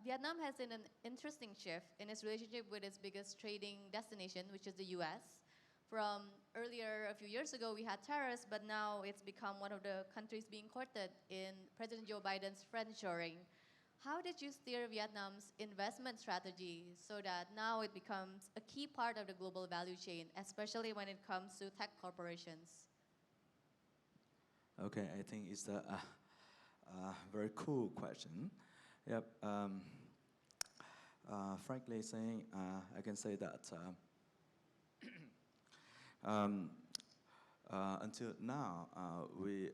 Vietnam has seen an interesting shift in its relationship with its biggest trading destination, which is the US. From earlier, a few years ago, we had tariffs, but now it's become one of the countries being courted in President Joe Biden's friendshoring. How did you steer Vietnam's investment strategy so that now it becomes a key part of the global value chain, especially when it comes to tech corporations? Okay, I think it's a very cool question. Yep. Frankly saying, I can say that until now, we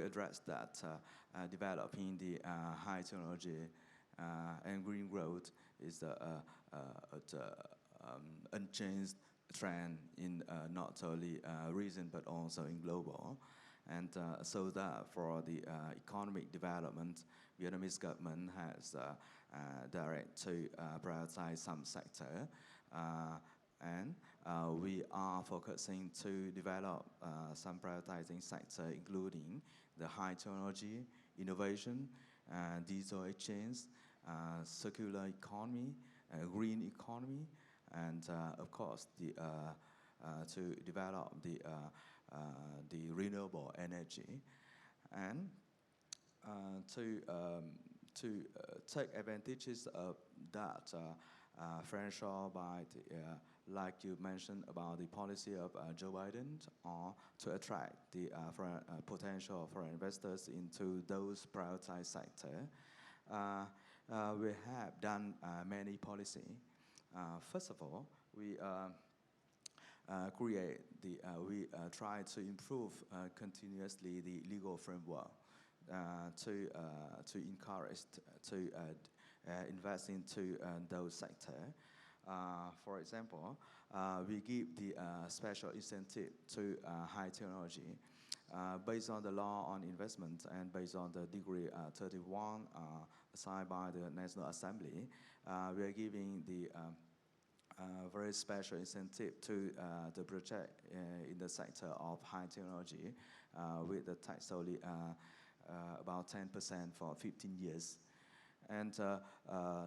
address that developing the high technology and green growth is the unchanged trend in not only region but also in global. And so that for the economic development, Vietnamese government has direct to prioritize some sector. And we are focusing to develop some prioritizing sector, including the high technology, innovation, digital exchange, circular economy, green economy, and of course to develop the renewable energy, and to take advantages of that friendship by the, like you mentioned about the policy of Joe Biden, or to attract the potential foreign investors into those prioritized sectors. We have done many policy. First of all, we we try to improve continuously the legal framework to encourage to invest into those sectors. For example, we give the special incentive to high technology based on the law on investment and based on the Decree 31 signed by the National Assembly. We are giving the very special incentive to the project in the sector of high technology with the tax only about 10% for 15 years. And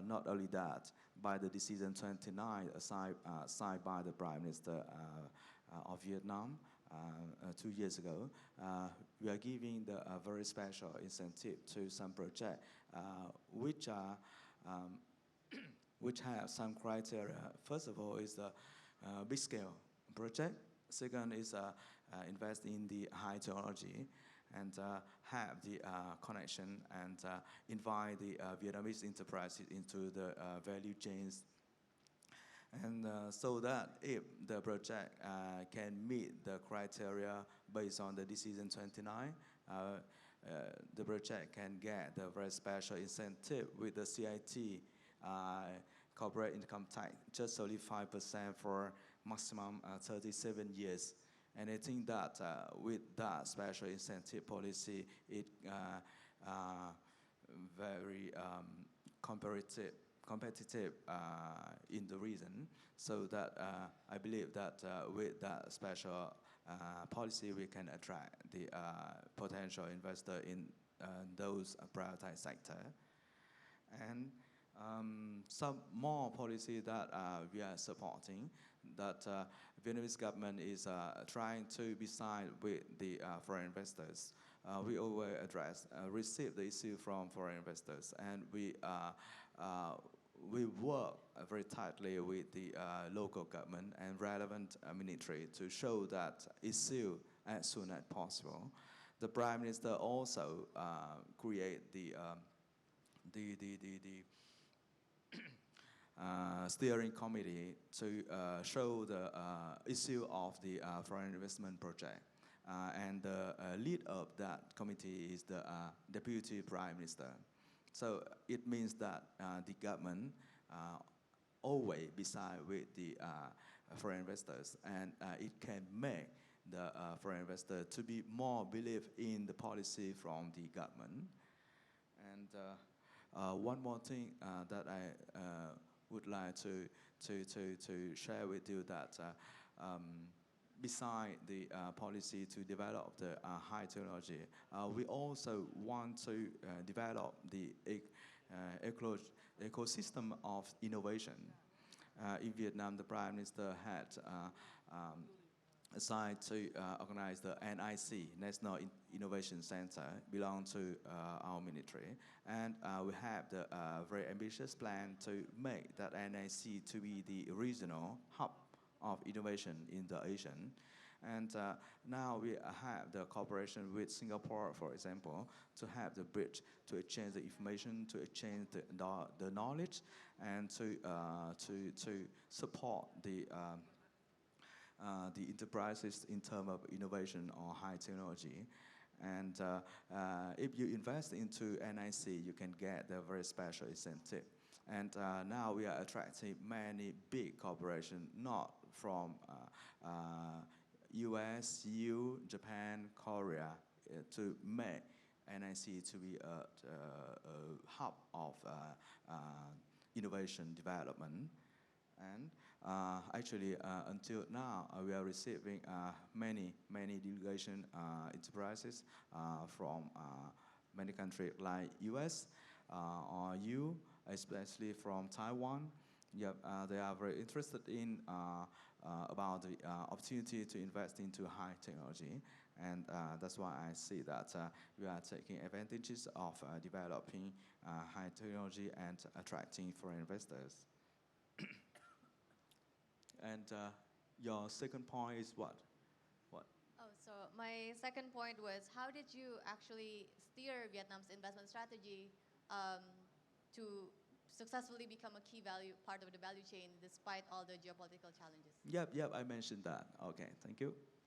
not only that, by the decision 29 signed by the Prime Minister of Vietnam 2 years ago, we are giving the very special incentive to some projects which are which have some criteria. First of all, is a big scale project. Second is invest in the high technology and have the connection and invite the Vietnamese enterprises into the value chains. And so that if the project can meet the criteria based on the decision 29, the project can get the very special incentive with the CIT corporate income tax, just only 5% for maximum 37 years. And I think that with that special incentive policy, it very competitive in the region. So that I believe that with that special policy, we can attract the potential investor in those prioritized sector. And some more policy that we are supporting, that Vietnamese government is trying to be signed with the foreign investors. We always receive the issue from foreign investors, and we work very tightly with the local government and relevant ministry to show that issue as soon as possible. The Prime Minister also create the steering committee to show the issue of the foreign investment project. And the lead of that committee is the Deputy Prime Minister. So it means that the government always beside with the foreign investors, and it can make the foreign investor to be more believe in the policy from the government. And one more thing that I would like to share with you, that beside the policy to develop the high technology, we also want to develop the ecosystem of innovation. In Vietnam, the Prime Minister had assigned to organize the NIC, National Innovation Center, belong to our military. And we have the very ambitious plan to make that NIC to be the regional hub of innovation in the ASEAN. And now we have the cooperation with Singapore, for example, to have the bridge to exchange the information, to exchange the knowledge, and to support the enterprises in terms of innovation or high technology. And if you invest into NIC, you can get a very special incentive. And now we are attracting many big corporations, not from US, EU, Japan, Korea, to make NIC to be a hub of innovation development. And actually, until now, we are receiving many delegation enterprises from many countries like US or EU, especially from Taiwan. Yep, they are very interested in about the opportunity to invest into high technology, and that's why I see that we are taking advantages of developing high technology and attracting foreign investors. And your second point is what? Oh, so my second point was, how did you actually steer Vietnam's investment strategy to successfully become a key part of the value chain despite all the geopolitical challenges? Yep, I mentioned that. Okay, thank you.